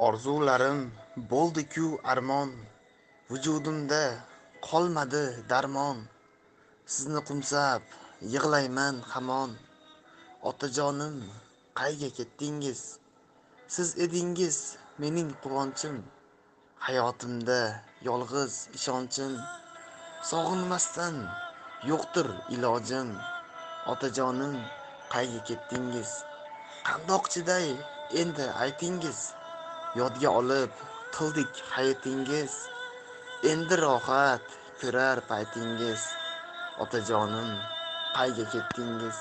Orzularim bo'ldi-ku armon, vujudimda qolmadi darmon. Sizni qo'msab yig'layman hamon. Otajonim, qayga ketdingiz? Siz edingiz mening quvonchim, hayotimda yolg'iz ishonchim. Sog'inmasdan yo'qdir ilojim. Otajonim, qayga ketdingiz? Qandoq chiday endi aytingiz? Yodga olib qildik hayotingiz, endi rohat ko'rar paytingiz. Otajonim, qayga ketdingiz?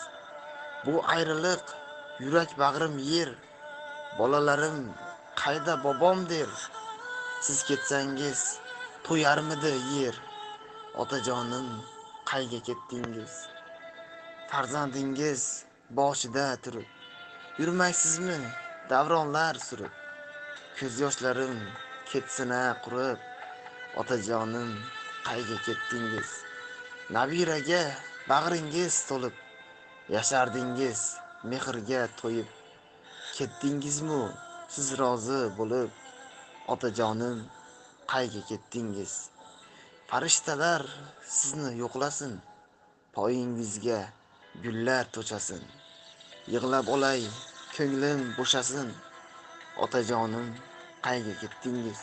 Bu ayriliq yurak bag'rim yer, bolalarim qayda bobom der. Siz ketsangiz to'yarmidi yer? Otajonim, qayga ketdingiz? Farzandingiz boshida turib, yurmaysizmi davronlar surib? Ko'z yoshlarim ketsina qurib, otajonim, qayga ketdingiz? Nabiraga bag'ringiz to'lib, yashardingiz mehrga to'yib. Ketdingizmi siz rozi bo'lib? Otajonim, qayga ketdingiz? Farishtalar sizni yo'qlasin, poyingizga gullar to'chasin. Yig'lab olay ko'nglim bo'shasin. Otajonim, qayga ketdingiz?